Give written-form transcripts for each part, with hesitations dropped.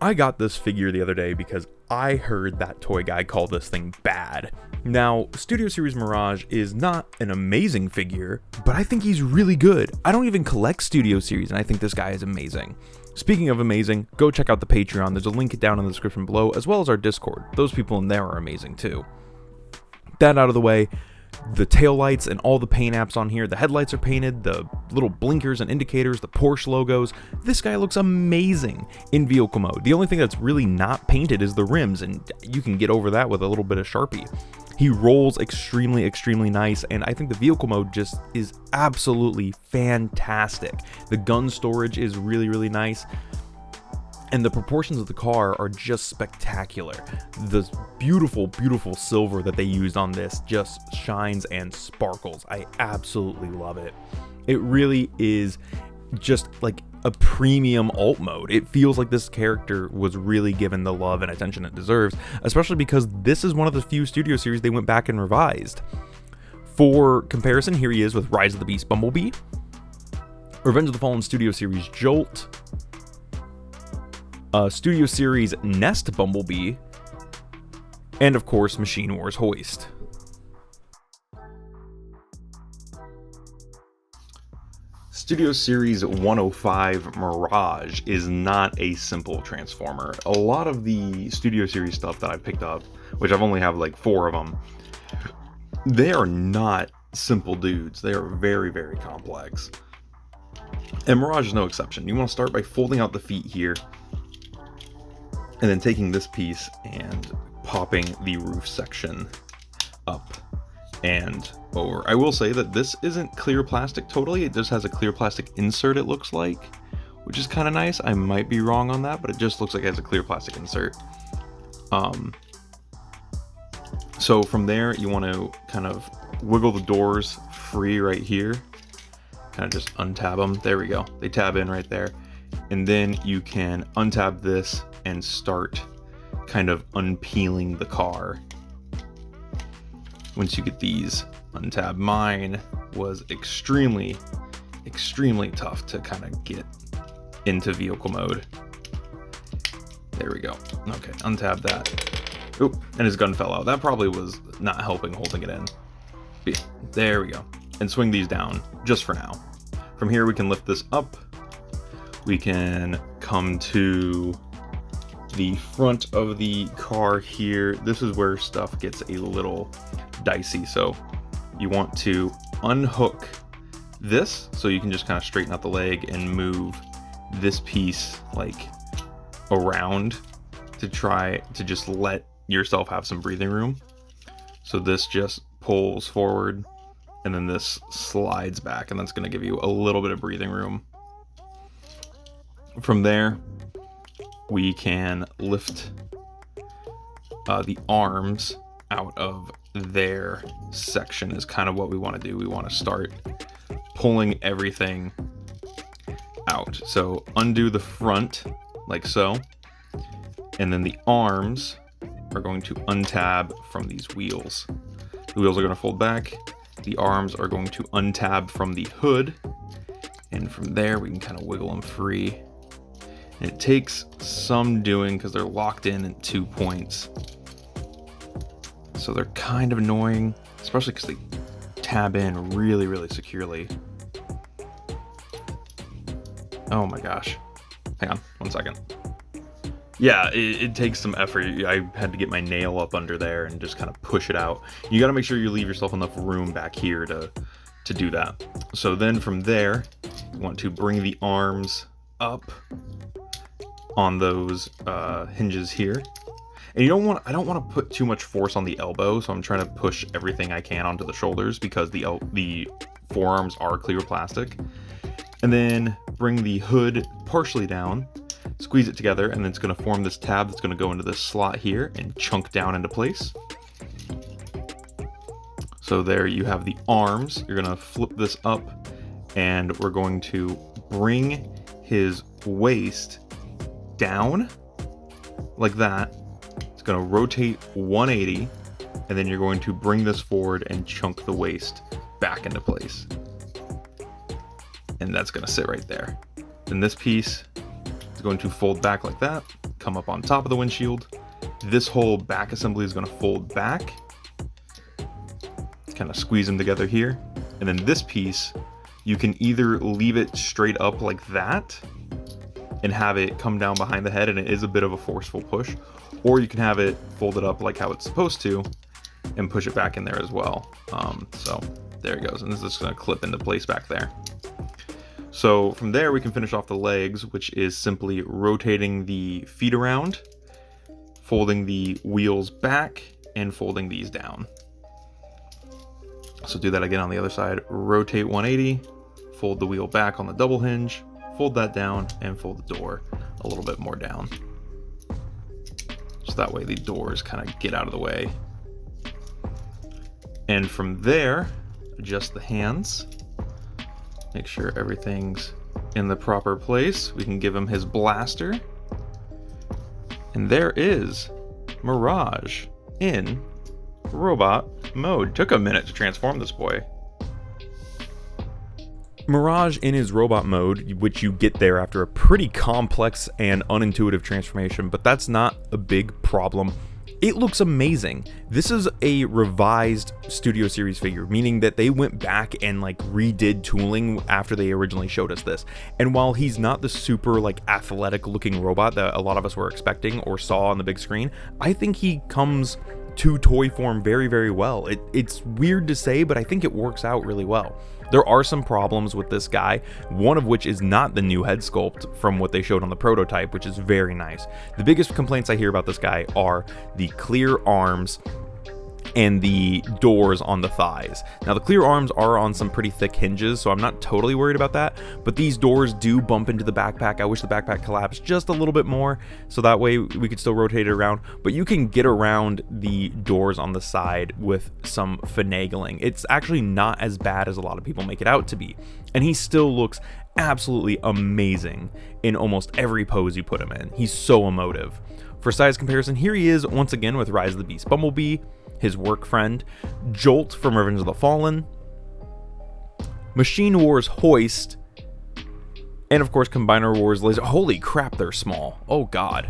I got this figure the other day because I heard that toy guy call this thing bad. Now, Studio Series Mirage is not an amazing figure, but I think he's really good. I don't even collect Studio Series, and I think this guy is amazing. Speaking of amazing, go check out the Patreon. There's a link down in the description below, as well as our Discord. Those people in there are amazing too. That out of the way, the taillights and all the paint apps on here, the headlights are painted, the little blinkers and indicators, the Porsche logos. This guy looks amazing in vehicle mode. The only thing that's really not painted is the rims, and you can get over that with a little bit of Sharpie. He rolls extremely, extremely nice, and I think the vehicle mode just is absolutely fantastic. The gun storage is really, really nice. And the proportions of the car are just spectacular. The beautiful, beautiful silver that they used on this just shines and sparkles. I absolutely love it. It really is just like a premium alt mode. It feels like this character was really given the love and attention it deserves, especially because this is one of the few Studio Series they went back and revised. For comparison, here he is with Rise of the Beast Bumblebee, Revenge of the Fallen Studio Series Jolt, Studio Series Nest Bumblebee, and of course Machine Wars Hoist. Studio Series 105 Mirage is not a simple transformer. A lot of the Studio Series stuff that I picked up, which I've only have like 4 of them, they are not simple dudes. They are very, very complex. And Mirage is no exception. You want to start by folding out the feet here, and then taking this piece and popping the roof section up and over. I will say that this isn't clear plastic totally. It just has a clear plastic insert, it looks like, which is kind of nice. I might be wrong on that, but it just looks like it has a clear plastic insert. So from there, you want to kind of wiggle the doors free right here. Kind of just untab them. There we go. They tab in right there. And then you can untab this and start kind of unpeeling the car. Once you get these untabbed, mine was extremely, extremely tough to kind of get into vehicle mode. There we go. Okay, untab that. Oop, and his gun fell out. That probably was not helping holding it in. But yeah, there we go. And swing these down just for now. From here we can lift this up. We can come to the front of the car here. This is where stuff gets a little dicey. So you want to unhook this so you can just kind of straighten out the leg and move this piece like around to try to just let yourself have some breathing room. So this just pulls forward and then this slides back, and that's going to give you a little bit of breathing room. From there, we can lift the arms out of their section is kind of what we want to do. We want to start pulling everything out. So undo the front like so, and then the arms are going to untab from these wheels. The wheels are going to fold back. The arms are going to untab from the hood, and from there we can kind of wiggle them free. And it takes some doing because they're locked in at 2 points. So they're kind of annoying, especially because they tab in really, really securely. Oh my gosh. Hang on, 1 second. Yeah, it takes some effort. I had to get my nail up under there and just kind of push it out. You got to make sure you leave yourself enough room back here to do that. So then from there, you want to bring the arms up on those hinges here. And I don't want to put too much force on the elbow, so I'm trying to push everything I can onto the shoulders because the forearms are clear plastic. And then bring the hood partially down, squeeze it together, and then it's going to form this tab that's going to go into this slot here and chunk down into place. So there you have the arms. You're going to flip this up, and we're going to bring his waist down like that. It's going to rotate 180, and then you're going to bring this forward and chunk the waist back into place. And that's going to sit right there. Then this piece is going to fold back like that, come up on top of the windshield. This whole back assembly is going to fold back, kind of squeeze them together here. And then this piece, you can either leave it straight up like that and have it come down behind the head, and it is a bit of a forceful push, or you can have it folded up like how it's supposed to and push it back in there as well. So there it goes, and this is just going to clip into place back there. So from there we can finish off the legs, which is simply rotating the feet around, folding the wheels back, and folding these down. So do that again on the other side. Rotate 180, fold the wheel back on the double hinge, fold that down, and fold the door a little bit more down. So that way the doors kind of get out of the way. And from there, adjust the hands. Make sure everything's in the proper place. We can give him his blaster. And there is Mirage in robot mode. Took a minute to transform this boy. Mirage in his robot mode, which you get there after a pretty complex and unintuitive transformation, but that's not a big problem. It looks amazing. This is a revised Studio Series figure, meaning that they went back and like redid tooling after they originally showed us this. And while he's not the super like athletic looking robot that a lot of us were expecting or saw on the big screen, I think he comes to toy form very, very well. It's weird to say, but I think it works out really well. There are some problems with this guy, one of which is not the new head sculpt from what they showed on the prototype, which is very nice. The biggest complaints I hear about this guy are the clear arms and the doors on the thighs. Now the clear arms are on some pretty thick hinges, so I'm not totally worried about that, but these doors do bump into the backpack. I wish the backpack collapsed just a little bit more, so that way we could still rotate it around, but you can get around the doors on the side with some finagling. It's actually not as bad as a lot of people make it out to be, and he still looks absolutely amazing in almost every pose you put him in. He's so emotive. For size comparison, here he is once again with Rise of the Beast Bumblebee, his work friend, Jolt from Revenge of the Fallen, Machine Wars Hoist, and of course Combiner Wars Laser. Holy crap, they're small. Oh god.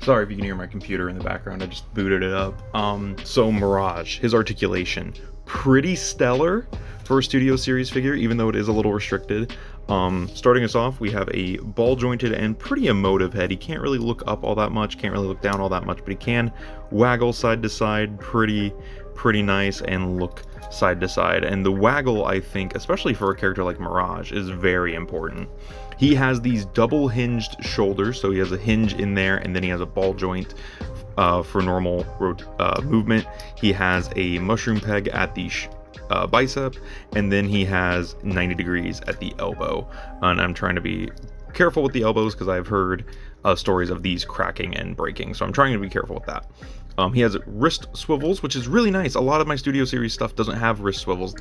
Sorry if you can hear my computer in the background, I just booted it up. So Mirage, his articulation, pretty stellar for a Studio Series figure, even though it is a little restricted. Starting us off, we have a ball jointed and pretty emotive head. He can't really look up all that much, can't really look down all that much, but he can waggle side to side pretty nice and look side to side. And the waggle, I think, especially for a character like Mirage, is very important. He has these double hinged shoulders, so he has a hinge in there and then he has a ball joint for normal movement. He has a mushroom peg at the bicep, and then he has 90 degrees at the elbow, and I'm trying to be careful with the elbows because I've heard stories of these cracking and breaking, so I'm trying to be careful with that. He has wrist swivels, which is really nice. A lot of my Studio Series stuff doesn't have wrist swivels.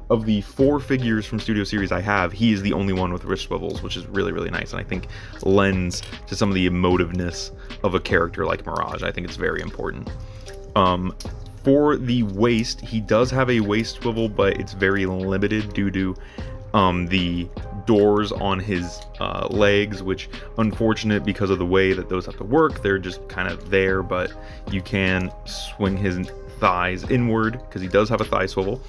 Of the 4 figures from Studio Series I have, he is the only one with wrist swivels, which is really nice, and I think lends to some of the emotiveness of a character like Mirage. I think it's very important. For the waist, he does have a waist swivel, but it's very limited due to the doors on his legs, which unfortunate because of the way that those have to work. They're just kind of there, but you can swing his thighs inward because he does have a thigh swivel.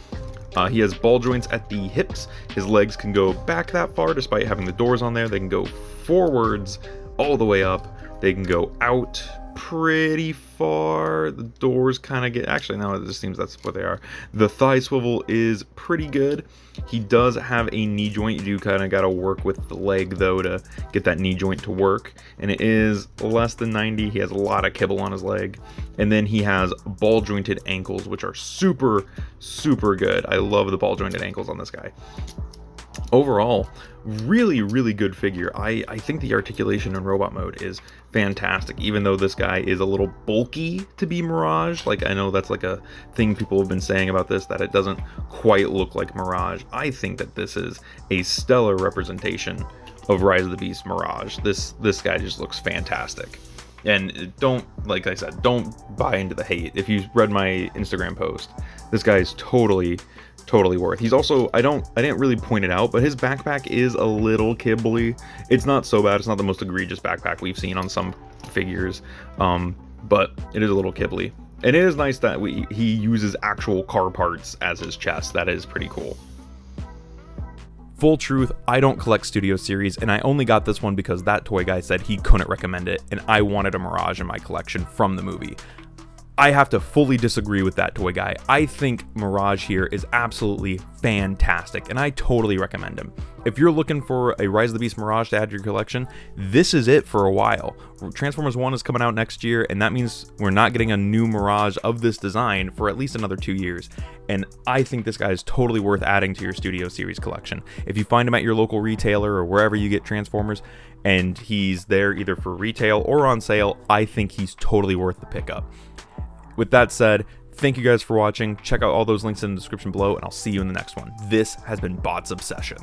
He has ball joints at the hips. His legs can go back that far despite having the doors on there. They can go forwards all the way up. They can go out pretty far. The doors kind of get, actually now it just seems that's what they are. The thigh swivel is pretty good. He does have a knee joint. You do kind of got to work with the leg though to get that knee joint to work, and it is less than 90. He has a lot of kibble on his leg. And then he has ball jointed ankles, which are super good. I love the ball jointed ankles on this guy. Overall, really good figure. I think the articulation in robot mode is fantastic, even though this guy is a little bulky to be Mirage. Like, I know that's like a thing people have been saying about this, that it doesn't quite look like Mirage. I think that this is a stellar representation of Rise of the Beast Mirage. This guy just looks fantastic. And don't, like I said, don't buy into the hate. If you read my Instagram post, this guy is totally totally worth. He's also, I didn't really point it out, but his backpack is a little kibbly. It's not so bad. It's not the most egregious backpack we've seen on some figures, but it is a little kibbly. And it is nice that he uses actual car parts as his chest. That is pretty cool. Full truth, I don't collect Studio Series, and I only got this one because that toy guy said he couldn't recommend it, and I wanted a Mirage in my collection from the movie. I have to fully disagree with that toy guy. I think Mirage here is absolutely fantastic, and I totally recommend him. If you're looking for a Rise of the Beast Mirage to add to your collection, this is it for a while. Transformers 1 is coming out next year, and that means we're not getting a new Mirage of this design for at least another 2 years. And I think this guy is totally worth adding to your Studio Series collection. If you find him at your local retailer or wherever you get Transformers, and he's there either for retail or on sale, I think he's totally worth the pickup. With that said, thank you guys for watching. Check out all those links in the description below, and I'll see you in the next one. This has been Bots Obsession.